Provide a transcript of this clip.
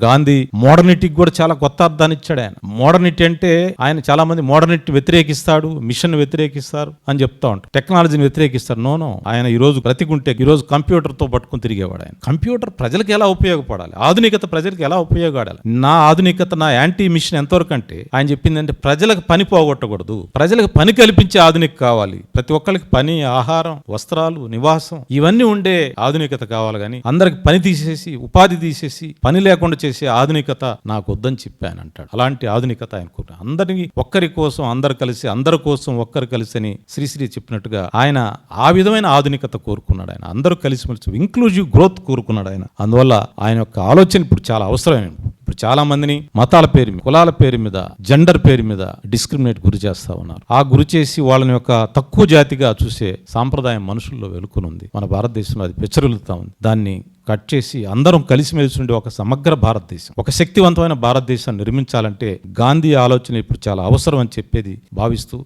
గాంధీ మోడర్నిటీకి కూడా చాలా కొత్త అర్థాన్ని ఇచ్చాడు. ఆయన మోడర్నిటీ అంటే ఆయన చాలా మంది మోడర్నిటీ వ్యతిరేకిస్తాడు, మిషన్ వ్యతిరేకిస్తారు అని చెప్తా ఉంటారు, టెక్నాలజీని వ్యతిరేకిస్తారు. నో, ఆయన ఈ రోజు బ్రతికుంటే ఈ రోజు కంప్యూటర్ తో పట్టుకుని తిరిగేవాడు. ఆయన కంప్యూటర్ ప్రజలకు ఎలా ఉపయోగపడాలి, ఆధునికత ప్రజలకు ఎలా ఉపయోగపడాలి, నా ఆధునికత నా యాంటీ మిషన్ ఎంతవరకు అంటే ఆయన చెప్పిందంటే ప్రజలకు పని పోగొట్టకూడదు, ప్రజలకు పని కల్పించే ఆధునిక కావాలి. ప్రతి ఒక్కరికి పని, ఆహారం, వస్త్రాలు, నివాసం ఇవన్నీ ఉండే ఆధునికత కావాలి. కానీ అందరికి పని తీసేసి ఉపాధి తీసేసి పని లేకుండా చేసే ఆధునికత నాకు వద్దని చెప్పాను అంటాడు. అలాంటి ఆధునికత ఆయనకు అందరినీ ఒక్కరి కోసం అందరు కలిసి, అందరి కోసం ఒక్కరు కలిసి అని శ్రీశ్రీ చెప్పినట్టుగా ఆయన ఆ విధమైన ఆధునికత కోరుకున్నాడు. ఆయన అందరూ కలిసిమెలిసి ఇంక్లూజివ్ గ్రోత్ కోరుకున్నాడు ఆయన. అందువల్ల ఆయన యొక్క ఆలోచన ఇప్పుడు చాలా అవసరమైనది. ఇప్పుడు చాలా మందిని మతాల పేరు మీద, కులాల పేరు మీద, జెండర్ పేరు మీద డిస్క్రిమినేట్ గురి చేస్తా ఉన్నారు. ఆ గురి చేసి వాళ్ళని యొక్క తక్కువ జాతిగా చూసే సాంప్రదాయం మనుషుల్లో వెలుకునుంది. మన భారతదేశంలో అది పెచ్చరిల్లుతా ఉంది. దాన్ని కట్ చేసి అందరం కలిసిమెలిసి ఉండే ఒక సమగ్ర భారతదేశం, ఒక శక్తివంతమైన భారతదేశాన్ని నిర్మించాలంటే గాంధీ ఆలోచన ఇప్పుడు చాలా అవసరం అని చెప్పేది భావిస్తూ